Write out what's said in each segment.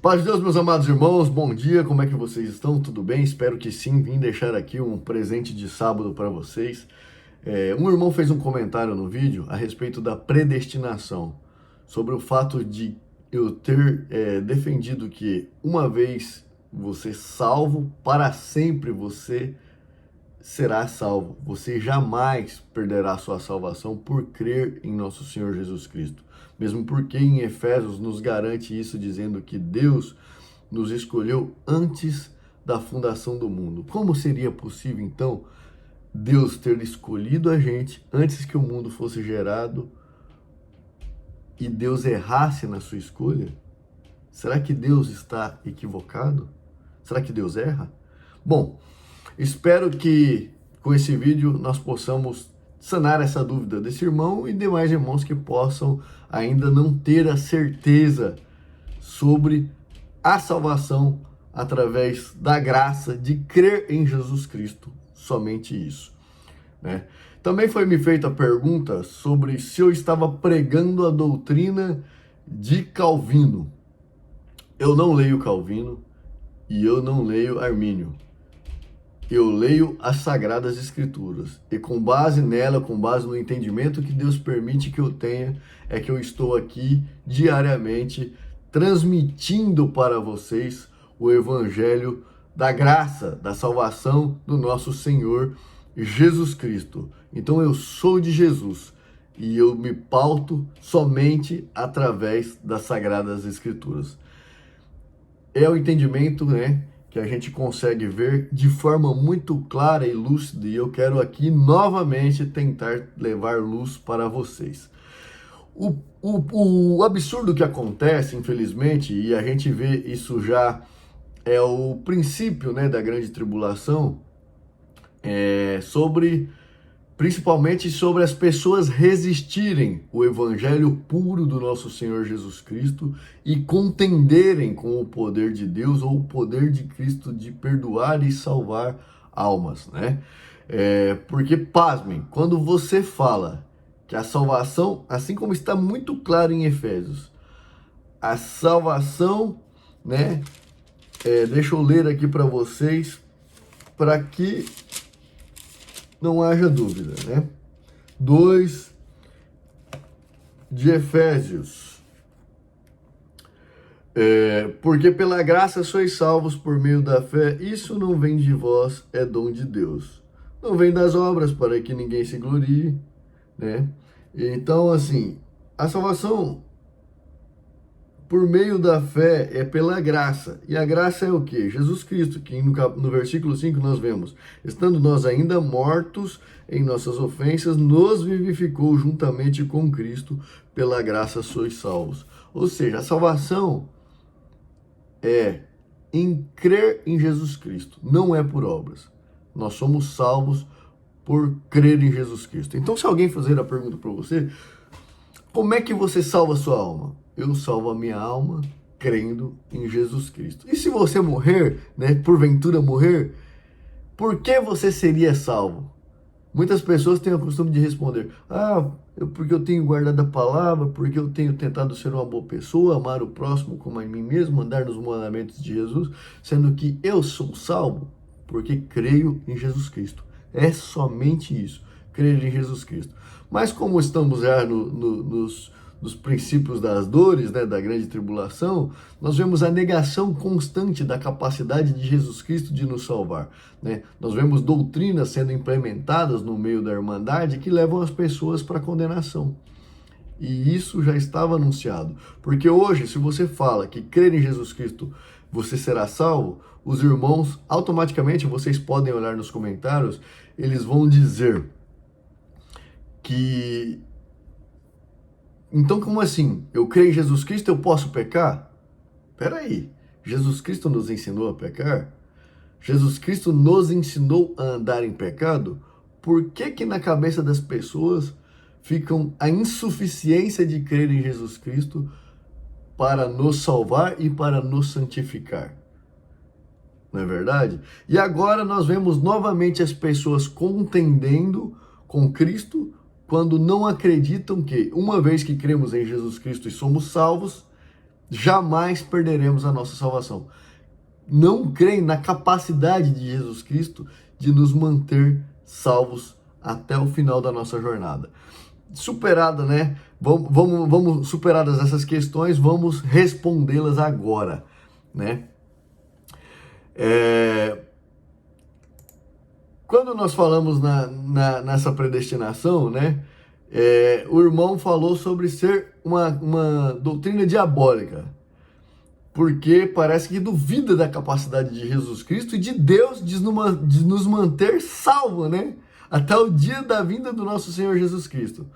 Paz de Deus, meus amados irmãos, bom dia, como é que vocês estão? Tudo bem? Espero que sim. Vim deixar aqui um presente de sábado para vocês. Um irmão fez um comentário no vídeo a respeito da predestinação, sobre o fato de eu ter defendido que uma vez você salvo, para sempre você será salvo. Você jamais perderá sua salvação por crer em nosso Senhor Jesus Cristo. Mesmo porque em Efésios nos garante isso, dizendo que Deus nos escolheu antes da fundação do mundo. Como seria possível, então, Deus ter escolhido a gente antes que o mundo fosse gerado e Deus errasse na sua escolha? Será que Deus está equivocado? Será que Deus erra? Bom, espero que com esse vídeo nós possamos sanar essa dúvida desse irmão e demais irmãos que possam ainda não ter a certeza sobre a salvação através da graça de crer em Jesus Cristo, somente isso, né? Também foi me feita a pergunta sobre se eu estava pregando a doutrina de Calvino. Eu não leio Calvino e eu não leio Armínio. Eu leio as Sagradas Escrituras e com base nela, com base no entendimento que Deus permite que eu tenha, é que eu estou aqui diariamente transmitindo para vocês o Evangelho da graça, da salvação do nosso Senhor Jesus Cristo. Então eu sou de Jesus e eu me pauto somente através das Sagradas Escrituras. É o entendimento, né, que a gente consegue ver de forma muito clara e lúcida, e eu quero aqui novamente tentar levar luz para vocês. O absurdo que acontece, infelizmente, e a gente vê isso já, é o princípio, né, da grande tribulação, principalmente sobre as pessoas resistirem o evangelho puro do nosso Senhor Jesus Cristo e contenderem com o poder de Deus ou o poder de Cristo de perdoar e salvar almas, né? Porque, pasmem, quando você fala que a salvação, assim como está muito claro em Efésios, a salvação, né? Deixa eu ler aqui para vocês, para que não haja dúvida, né? 2 de Efésios. Porque pela graça sois salvos por meio da fé, isso não vem de vós, é dom de Deus. Não vem das obras para que ninguém se glorie, né? Então, assim, a salvação por meio da fé é pela graça. E a graça é o quê? Jesus Cristo, que no versículo 5 nós vemos: estando nós ainda mortos em nossas ofensas, nos vivificou juntamente com Cristo, pela graça sois salvos. Ou seja, a salvação é em crer em Jesus Cristo, não é por obras. Nós somos salvos por crer em Jesus Cristo. Então, se alguém fazer a pergunta para você, como é que você salva a sua alma? Eu salvo a minha alma crendo em Jesus Cristo. E se você morrer, né, porventura morrer, por que você seria salvo? Muitas pessoas têm o costume de responder: porque eu tenho guardado a palavra, porque eu tenho tentado ser uma boa pessoa, amar o próximo como a mim mesmo, andar nos mandamentos de Jesus, sendo que eu sou salvo porque creio em Jesus Cristo. É somente isso, crer em Jesus Cristo. Mas como estamos já nos princípios das dores, né, da grande tribulação, nós vemos a negação constante da capacidade de Jesus Cristo de nos salvar, né? Nós vemos doutrinas sendo implementadas no meio da Irmandade que levam as pessoas para a condenação. E isso já estava anunciado. Porque hoje, se você fala que crer em Jesus Cristo você será salvo, os irmãos, automaticamente, vocês podem olhar nos comentários, eles vão dizer que: então, como assim? Eu creio em Jesus Cristo, eu posso pecar? Peraí, Jesus Cristo nos ensinou a pecar? Jesus Cristo nos ensinou a andar em pecado? Por que na cabeça das pessoas ficam a insuficiência de crer em Jesus Cristo para nos salvar e para nos santificar? Não é verdade? E agora nós vemos novamente as pessoas contendendo com Cristo quando não acreditam que, uma vez que cremos em Jesus Cristo e somos salvos, jamais perderemos a nossa salvação. Não creem na capacidade de Jesus Cristo de nos manter salvos até o final da nossa jornada. Superada, né? Vamos superadas essas questões, vamos respondê-las agora, né? Quando nós falamos nessa predestinação, né? O irmão falou sobre ser uma doutrina diabólica, porque parece que duvida da capacidade de Jesus Cristo e de Deus de nos manter salvos, né? Até o dia da vinda do nosso Senhor Jesus Cristo.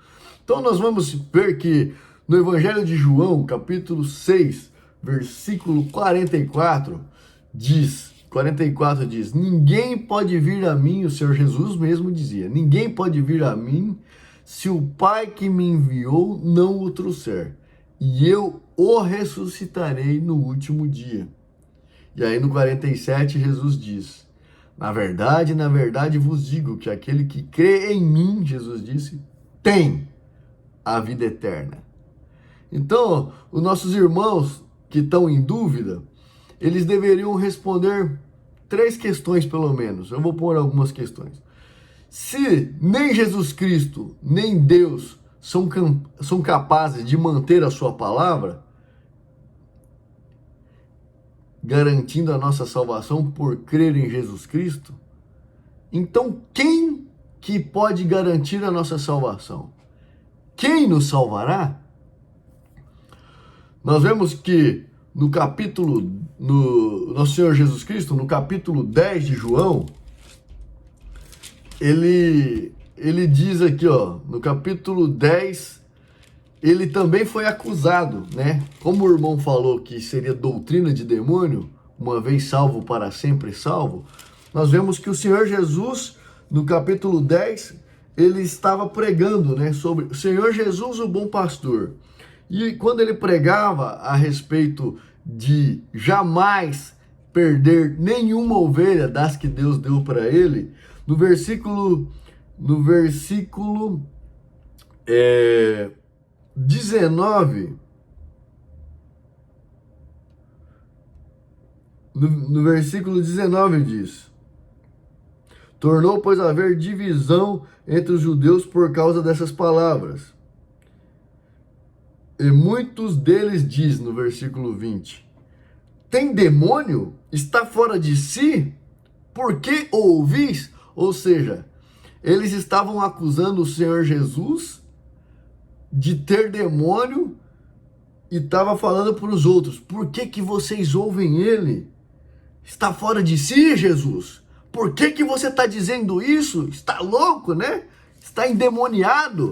Então nós vamos ver que no Evangelho de João, capítulo 6, versículo 44 diz, ninguém pode vir a mim, o Senhor Jesus mesmo dizia, ninguém pode vir a mim se o Pai que me enviou não o trouxer, e eu o ressuscitarei no último dia. E aí no 47 Jesus diz, na verdade vos digo que aquele que crê em mim, Jesus disse, tem a vida eterna. Então, os nossos irmãos que estão em dúvida, eles deveriam responder 3 questões pelo menos. Eu vou pôr algumas questões. Se nem Jesus Cristo, nem Deus são capazes de manter a sua palavra, garantindo a nossa salvação por crer em Jesus Cristo, então quem que pode garantir a nossa salvação? Quem nos salvará? Nós vemos que Nosso Senhor Jesus Cristo, no capítulo 10 de João, ele diz aqui, ó, no capítulo 10, ele também foi acusado, né? Como o irmão falou que seria doutrina de demônio, uma vez salvo, para sempre salvo, nós vemos que o Senhor Jesus, no capítulo 10, ele estava pregando, né, sobre o Senhor Jesus, o bom pastor. E quando ele pregava a respeito de jamais perder nenhuma ovelha das que Deus deu para ele, no versículo 19, no versículo 19 diz, tornou, pois, a haver divisão entre os judeus por causa dessas palavras. E muitos deles diz, no versículo 20, tem demônio? Está fora de si? Por que o ouvis? Ou seja, eles estavam acusando o Senhor Jesus de ter demônio e estava falando para os outros, por que vocês ouvem ele? Está fora de si, Jesus? Por que você está dizendo isso? Está louco, né? Está endemoniado.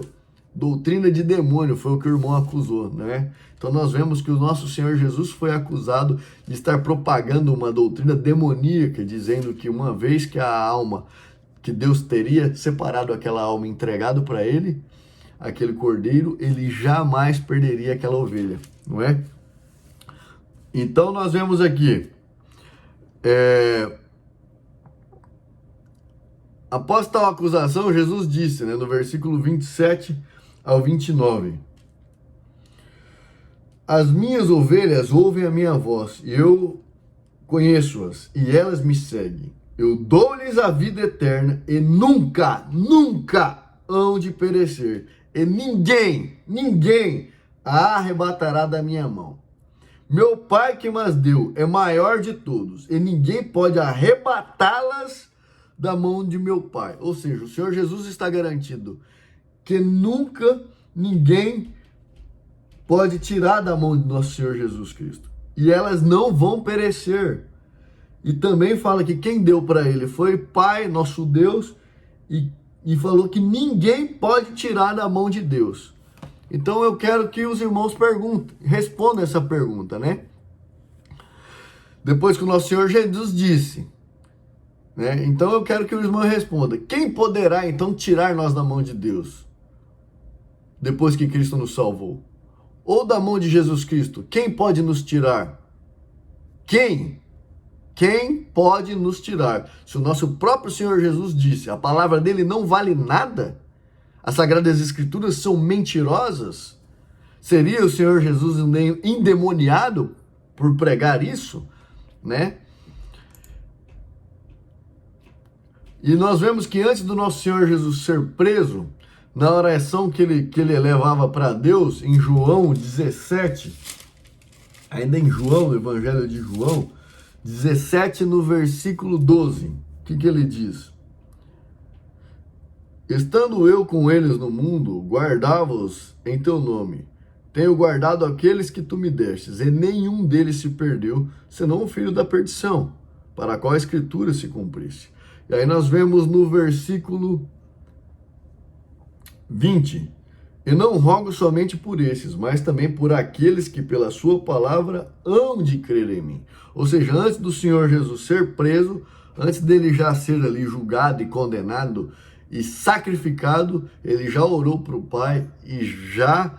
Doutrina de demônio, foi o que o irmão acusou, né? Então nós vemos que o nosso Senhor Jesus foi acusado de estar propagando uma doutrina demoníaca, dizendo que uma vez que a alma, que Deus teria separado aquela alma, entregado para ele, aquele cordeiro, ele jamais perderia aquela ovelha, não é? Então nós vemos aqui, após tal acusação, Jesus disse, né, no versículo 27 ao 29, as minhas ovelhas ouvem a minha voz, e eu conheço-as, e elas me seguem. Eu dou-lhes a vida eterna, e nunca hão de perecer, e ninguém a arrebatará da minha mão. Meu Pai que mas deu é maior de todos, e ninguém pode arrebatá-las da mão de meu Pai. Ou seja, o Senhor Jesus está garantido que nunca ninguém pode tirar da mão de nosso Senhor Jesus Cristo. E elas não vão perecer. E também fala que quem deu para ele foi Pai, nosso Deus, e falou que ninguém pode tirar da mão de Deus. Então eu quero que os irmãos respondam essa pergunta, né? Depois que o nosso Senhor Jesus disse, né? Então eu quero que o irmão responda, quem poderá então tirar nós da mão de Deus? Depois que Cristo nos salvou? Ou da mão de Jesus Cristo? Quem pode nos tirar? Quem? Quem pode nos tirar? Se o nosso próprio Senhor Jesus disse, a palavra dele não vale nada, as Sagradas Escrituras são mentirosas, Seria o Senhor Jesus endemoniado por pregar isso, né? E nós vemos que antes do nosso Senhor Jesus ser preso, na oração que ele levava para Deus, em João 17, ainda em João, no Evangelho de João, 17, no versículo 12, o que ele diz? Estando eu com eles no mundo, guardava-os em teu nome. Tenho guardado aqueles que tu me destes, e nenhum deles se perdeu, senão o filho da perdição, para a qual a Escritura se cumprisse. E aí nós vemos no versículo 20, e não rogo somente por esses, mas também por aqueles que pela sua palavra hão de crer em mim. Ou seja, antes do Senhor Jesus ser preso, antes dele já ser ali julgado e condenado e sacrificado, ele já orou para o Pai e já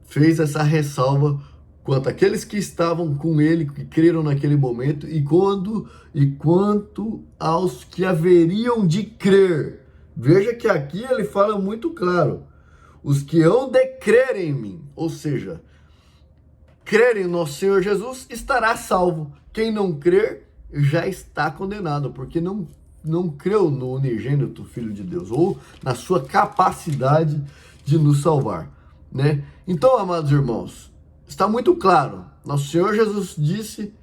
fez essa ressalva quanto àqueles que estavam com ele, que creram naquele momento, e quanto aos que haveriam de crer. Veja que aqui ele fala muito claro, os que hão de crer em mim, ou seja, crer em nosso Senhor Jesus estará salvo. Quem não crer já está condenado, porque não creu no unigênito Filho de Deus, ou na sua capacidade de nos salvar, né? Então, amados irmãos, está muito claro, nosso Senhor Jesus disse,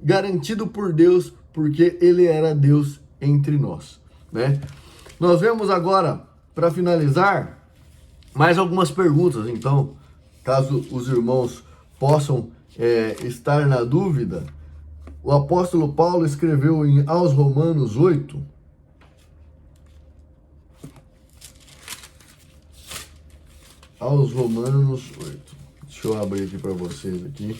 garantido por Deus, porque ele era Deus entre nós, né? Nós vemos agora, para finalizar, mais algumas perguntas. Então, caso os irmãos possam estar na dúvida, o apóstolo Paulo escreveu aos Romanos 8, aos Romanos 8, deixa eu abrir aqui para vocês aqui,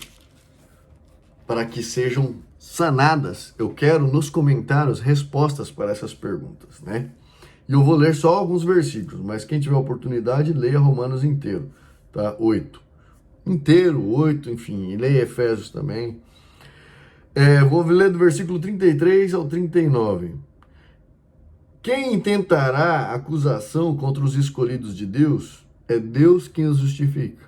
para que sejam sanadas. Eu quero nos comentários respostas para essas perguntas, né? E eu vou ler só alguns versículos, mas quem tiver oportunidade, leia Romanos inteiro, tá? 8. Inteiro, 8, enfim, e leia Efésios também. Vou ler do versículo 33 ao 39. Quem intentará acusação contra os escolhidos de Deus? É Deus quem os justifica.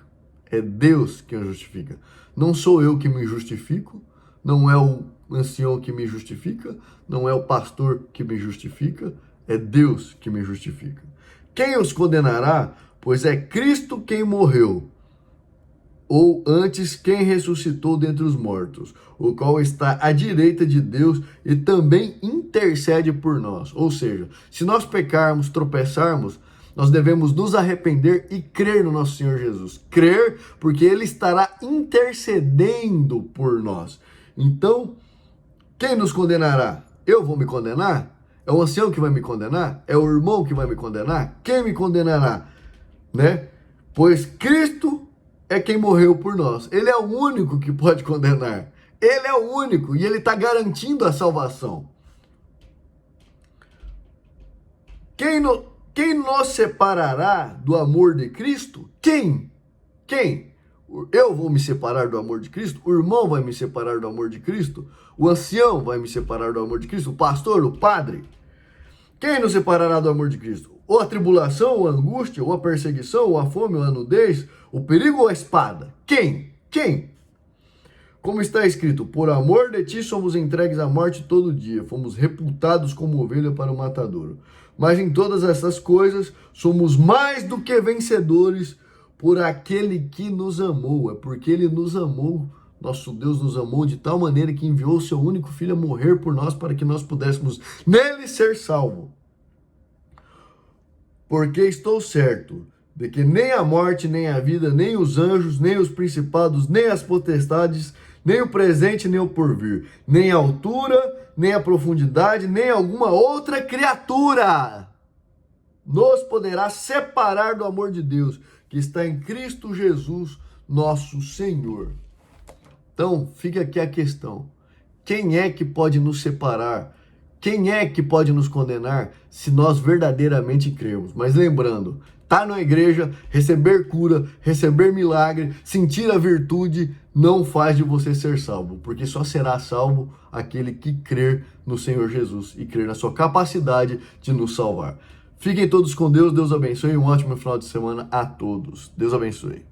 É Deus quem os justifica. Não sou eu que me justifico, não é o ancião que me justifica, não é o pastor que me justifica, é Deus que me justifica. Quem os condenará? Pois é Cristo quem morreu, ou antes quem ressuscitou dentre os mortos, o qual está à direita de Deus e também intercede por nós. Ou seja, se nós pecarmos, tropeçarmos, nós devemos nos arrepender e crer no nosso Senhor Jesus. Crer porque ele estará intercedendo por nós. Então, quem nos condenará? Eu vou me condenar? É o ancião que vai me condenar? É o irmão que vai me condenar? Quem me condenará? Né? Pois Cristo é quem morreu por nós. Ele é o único que pode condenar. Ele é o único e ele está garantindo a salvação. Quem nos separará do amor de Cristo? Quem? Eu vou me separar do amor de Cristo? O irmão vai me separar do amor de Cristo? O ancião vai me separar do amor de Cristo? O pastor? O padre? Quem nos separará do amor de Cristo? Ou a tribulação, ou a angústia, ou a perseguição, ou a fome, ou a nudez, o perigo ou a espada? Quem? Como está escrito, por amor de ti somos entregues à morte todo dia, fomos reputados como ovelha para o matadouro. Mas em todas essas coisas somos mais do que vencedores por aquele que nos amou. É porque ele nos amou, nosso Deus nos amou de tal maneira que enviou o seu único filho a morrer por nós para que nós pudéssemos nele ser salvos. Porque estou certo de que nem a morte, nem a vida, nem os anjos, nem os principados, nem as potestades, nem o presente, nem o porvir, nem a altura, nem a profundidade, nem alguma outra criatura nos poderá separar do amor de Deus, que está em Cristo Jesus, nosso Senhor. Então, fica aqui a questão. Quem é que pode nos separar? Quem é que pode nos condenar se nós verdadeiramente crermos? Mas lembrando, estar na igreja, receber cura, receber milagre, sentir a virtude, não faz de você ser salvo, porque só será salvo aquele que crer no Senhor Jesus e crer na sua capacidade de nos salvar. Fiquem todos com Deus, Deus abençoe e um ótimo final de semana a todos. Deus abençoe.